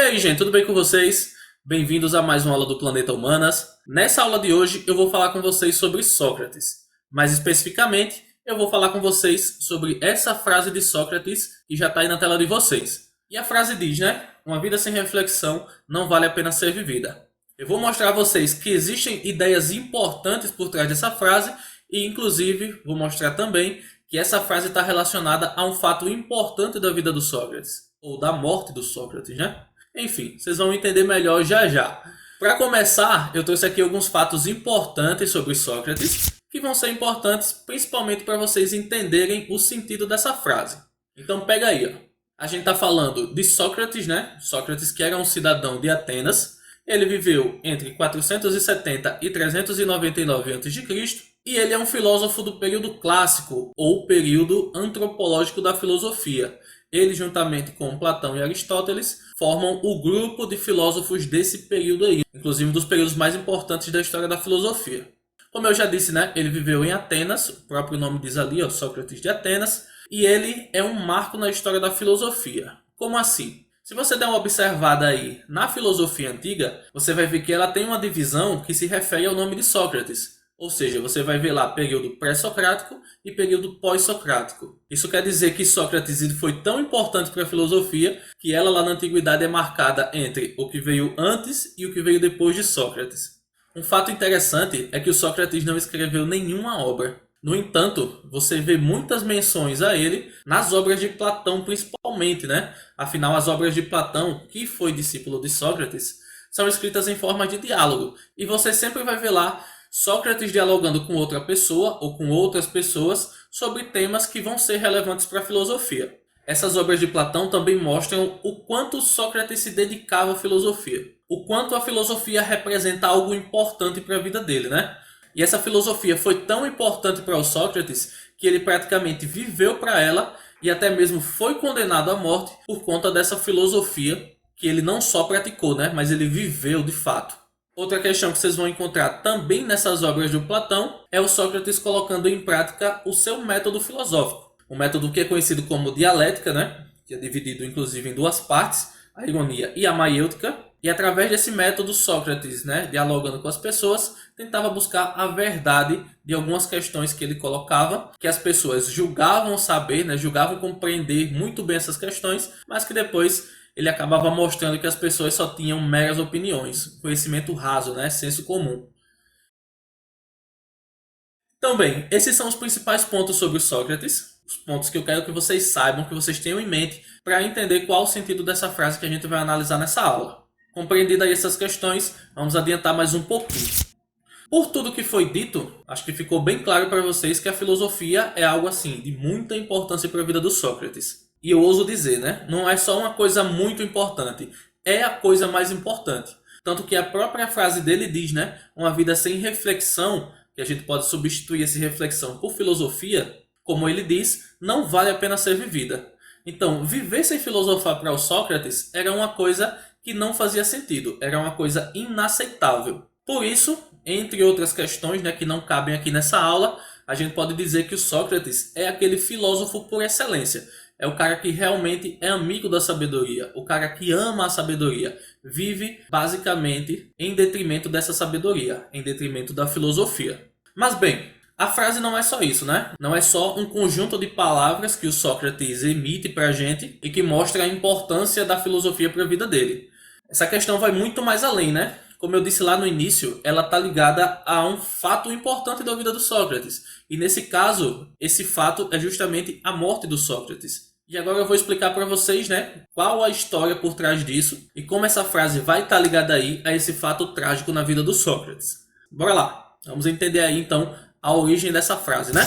aí, gente, tudo bem com vocês? Bem-vindos a mais uma aula do Planeta Humanas. Nessa aula de hoje eu vou falar com vocês sobre Sócrates. Mais especificamente, eu vou falar com vocês sobre essa frase de Sócrates que já está aí na tela de vocês. E a frase diz, né? Uma vida sem reflexão não vale a pena ser vivida. Eu vou mostrar a vocês que existem ideias importantes por trás dessa frase e, inclusive, vou mostrar também que essa frase está relacionada a um fato importante da vida do Sócrates, ou da morte do Sócrates, né? Enfim, vocês vão entender melhor já já. Para começar, eu trouxe aqui alguns fatos importantes sobre Sócrates, que vão ser importantes principalmente para vocês entenderem o sentido dessa frase. Então pega aí, ó. A gente está falando de Sócrates, né? Sócrates, que era um cidadão de Atenas. Ele viveu entre 470 e 399 a.C. E ele é um filósofo do período clássico, ou período antropológico da filosofia. Ele, juntamente com Platão e Aristóteles, formam o grupo de filósofos desse período aí, inclusive um dos períodos mais importantes da história da filosofia. Como eu já disse, né, ele viveu em Atenas, o próprio nome diz ali, ó, Sócrates de Atenas, e ele é um marco na história da filosofia. Como assim? Se você der uma observada aí na filosofia antiga, você vai ver que ela tem uma divisão que se refere ao nome de Sócrates. Ou seja, você vai ver lá período pré-socrático e período pós-socrático. Isso quer dizer que Sócrates foi tão importante para a filosofia que ela lá na antiguidade é marcada entre o que veio antes e o que veio depois de Sócrates. Um fato interessante é que o Sócrates não escreveu nenhuma obra. No entanto, você vê muitas menções a ele nas obras de Platão principalmente, né? Afinal, as obras de Platão, que foi discípulo de Sócrates, são escritas em forma de diálogo. E você sempre vai ver lá Sócrates dialogando com outra pessoa ou com outras pessoas sobre temas que vão ser relevantes para a filosofia. Essas obras de Platão também mostram o quanto Sócrates se dedicava à filosofia. O quanto a filosofia representa algo importante para a vida dele, né? E essa filosofia foi tão importante para o Sócrates que ele praticamente viveu para ela e até mesmo foi condenado à morte por conta dessa filosofia que ele não só praticou, né? Mas ele viveu de fato. Outra questão que vocês vão encontrar também nessas obras do Platão é o Sócrates colocando em prática o seu método filosófico. O método que é conhecido como dialética, né? Que é dividido inclusive em duas partes, a ironia e a maiêutica. E através desse método, Sócrates, né, dialogando com as pessoas, tentava buscar a verdade de algumas questões que ele colocava, que as pessoas julgavam saber, né, julgavam compreender muito bem essas questões, mas que depois ele acabava mostrando que as pessoas só tinham meras opiniões, conhecimento raso, né, senso comum. Então, bem, esses são os principais pontos sobre Sócrates, os pontos que eu quero que vocês saibam, que vocês tenham em mente, para entender qual o sentido dessa frase que a gente vai analisar nessa aula. Compreendidas essas questões, vamos adiantar mais um pouquinho. Por tudo que foi dito, acho que ficou bem claro para vocês que a filosofia é algo assim de muita importância para a vida do Sócrates. E eu ouso dizer, né? Não é só uma coisa muito importante, é a coisa mais importante. Tanto que a própria frase dele diz, né? Uma vida sem reflexão, que a gente pode substituir essa reflexão por filosofia, como ele diz, não vale a pena ser vivida. Então, viver sem filosofar para o Sócrates era uma coisa que não fazia sentido, era uma coisa inaceitável. Por isso, entre outras questões, né, que não cabem aqui nessa aula, a gente pode dizer que o Sócrates é aquele filósofo por excelência. É o cara que realmente é amigo da sabedoria, o cara que ama a sabedoria, vive basicamente em detrimento dessa sabedoria, em detrimento da filosofia. Mas bem, a frase não é só isso, né? Não é só um conjunto de palavras que o Sócrates emite pra gente e que mostra a importância da filosofia para a vida dele. Essa questão vai muito mais além, né? Como eu disse lá no início, ela está ligada a um fato importante da vida do Sócrates. E nesse caso, esse fato é justamente a morte do Sócrates. E agora eu vou explicar para vocês, né, qual a história por trás disso e como essa frase vai estar ligada aí a esse fato trágico na vida do Sócrates. Bora lá, vamos entender aí então a origem dessa frase, né?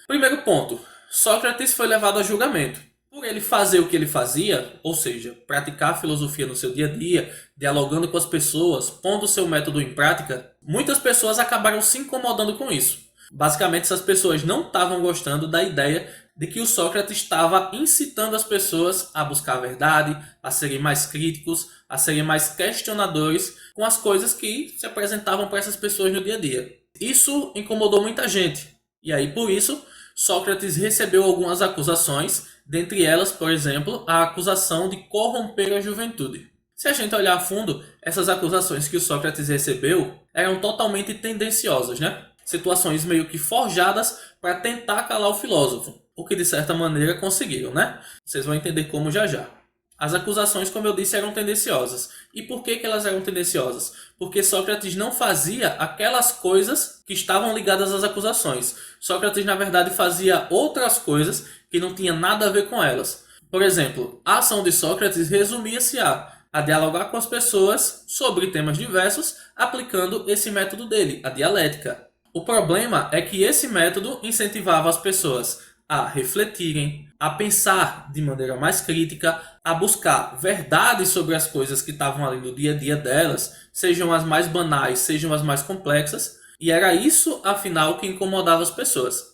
Primeiro ponto, Sócrates foi levado a julgamento. Por ele fazer o que ele fazia, ou seja, praticar a filosofia no seu dia a dia, dialogando com as pessoas, pondo o seu método em prática, muitas pessoas acabaram se incomodando com isso. Basicamente, essas pessoas não estavam gostando da ideia de que o Sócrates estava incitando as pessoas a buscar a verdade, a serem mais críticos, a serem mais questionadores com as coisas que se apresentavam para essas pessoas no dia a dia. Isso incomodou muita gente. E aí, por isso, Sócrates recebeu algumas acusações, dentre elas, por exemplo, a acusação de corromper a juventude. Se a gente olhar a fundo, essas acusações que o Sócrates recebeu eram totalmente tendenciosas, né? Situações meio que forjadas para tentar calar o filósofo, o que de certa maneira conseguiram, né? Vocês vão entender como já já. As acusações, como eu disse, eram tendenciosas. E por que elas eram tendenciosas? Porque Sócrates não fazia aquelas coisas que estavam ligadas às acusações. Sócrates, na verdade, fazia outras coisas que não tinham nada a ver com elas. Por exemplo, a ação de Sócrates resumia-se a dialogar com as pessoas sobre temas diversos, aplicando esse método dele, a dialética. O problema é que esse método incentivava as pessoas a refletirem, a pensar de maneira mais crítica, a buscar verdades sobre as coisas que estavam ali no dia a dia delas, sejam as mais banais, sejam as mais complexas, e era isso, afinal, que incomodava as pessoas.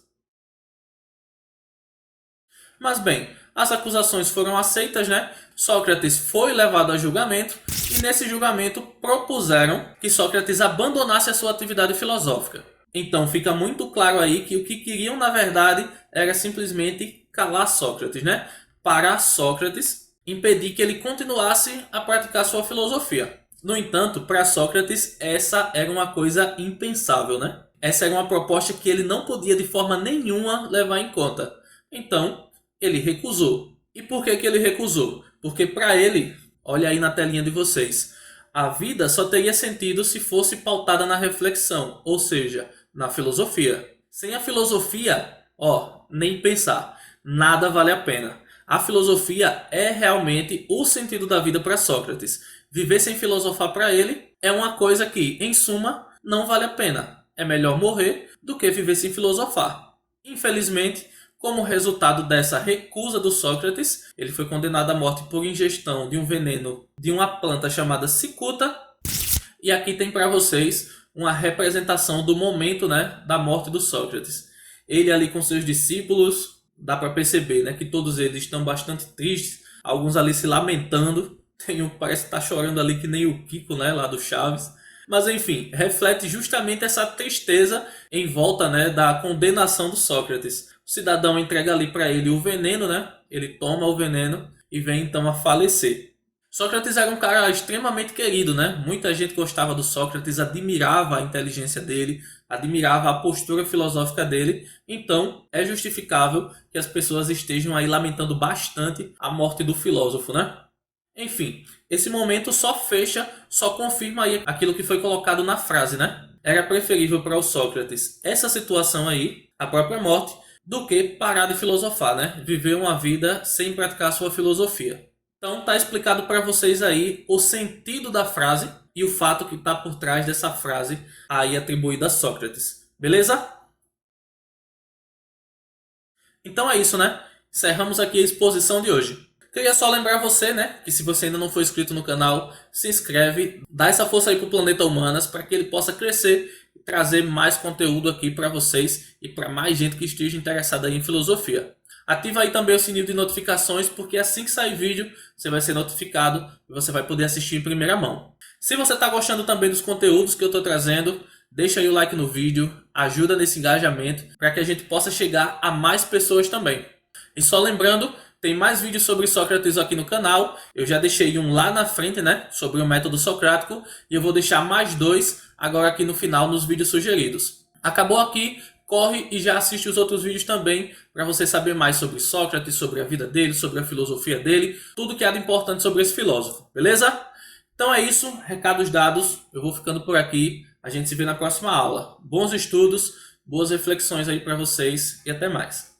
Mas bem, as acusações foram aceitas, né? Sócrates foi levado a julgamento e nesse julgamento propuseram que Sócrates abandonasse a sua atividade filosófica. Então fica muito claro aí que o que queriam na verdade era simplesmente calar Sócrates, né? Parar Sócrates, impedir que ele continuasse a praticar sua filosofia. No entanto, para Sócrates essa era uma coisa impensável, né? Essa era uma proposta que ele não podia de forma nenhuma levar em conta. Então, ele recusou. E por que ele recusou? Porque para ele, olha aí na telinha de vocês, a vida só teria sentido se fosse pautada na reflexão, ou seja, na filosofia. Sem a filosofia, nem pensar. Nada vale a pena. A filosofia é realmente o sentido da vida para Sócrates. Viver sem filosofar para ele é uma coisa que, em suma, não vale a pena. É melhor morrer do que viver sem filosofar. Infelizmente, como resultado dessa recusa do Sócrates, ele foi condenado à morte por ingestão de um veneno de uma planta chamada cicuta. E aqui tem para vocês uma representação do momento, né, da morte do Sócrates. Ele ali com seus discípulos, dá para perceber, né, que todos eles estão bastante tristes, alguns ali se lamentando. Tem um que parece estar chorando ali que nem o Kiko, né, lá do Chaves. Mas enfim, reflete justamente essa tristeza em volta, né, da condenação do Sócrates. O cidadão entrega ali para ele o veneno, né? Ele toma o veneno e vem então a falecer. Sócrates era um cara extremamente querido, né? Muita gente gostava do Sócrates, admirava a inteligência dele, admirava a postura filosófica dele. Então, é justificável que as pessoas estejam aí lamentando bastante a morte do filósofo, né? Enfim, esse momento só fecha, só confirma aí aquilo que foi colocado na frase, né? Era preferível para o Sócrates essa situação aí, a própria morte, do que parar de filosofar, né? Viver uma vida sem praticar sua filosofia. Então tá explicado para vocês aí o sentido da frase e o fato que está por trás dessa frase aí atribuída a Sócrates. Beleza? Então é isso, né? Encerramos aqui a exposição de hoje. Queria só lembrar você, né, que se você ainda não for inscrito no canal, se inscreve, dá essa força aí pro Planeta Humanas para que ele possa crescer e trazer mais conteúdo aqui para vocês e para mais gente que esteja interessada aí em filosofia. Ativa aí também o sininho de notificações, porque assim que sair vídeo, você vai ser notificado e você vai poder assistir em primeira mão. Se você está gostando também dos conteúdos que eu estou trazendo, deixa aí o like no vídeo, ajuda nesse engajamento para que a gente possa chegar a mais pessoas também. E só lembrando, tem mais vídeos sobre Sócrates aqui no canal. Eu já deixei um lá na frente, né, sobre o método socrático, e eu vou deixar mais 2 agora aqui no final nos vídeos sugeridos. Acabou aqui, corre e já assiste os outros vídeos também para você saber mais sobre Sócrates, sobre a vida dele, sobre a filosofia dele, tudo que há de importante sobre esse filósofo, beleza? Então é isso, recados dados, eu vou ficando por aqui, a gente se vê na próxima aula. Bons estudos, boas reflexões aí para vocês e até mais.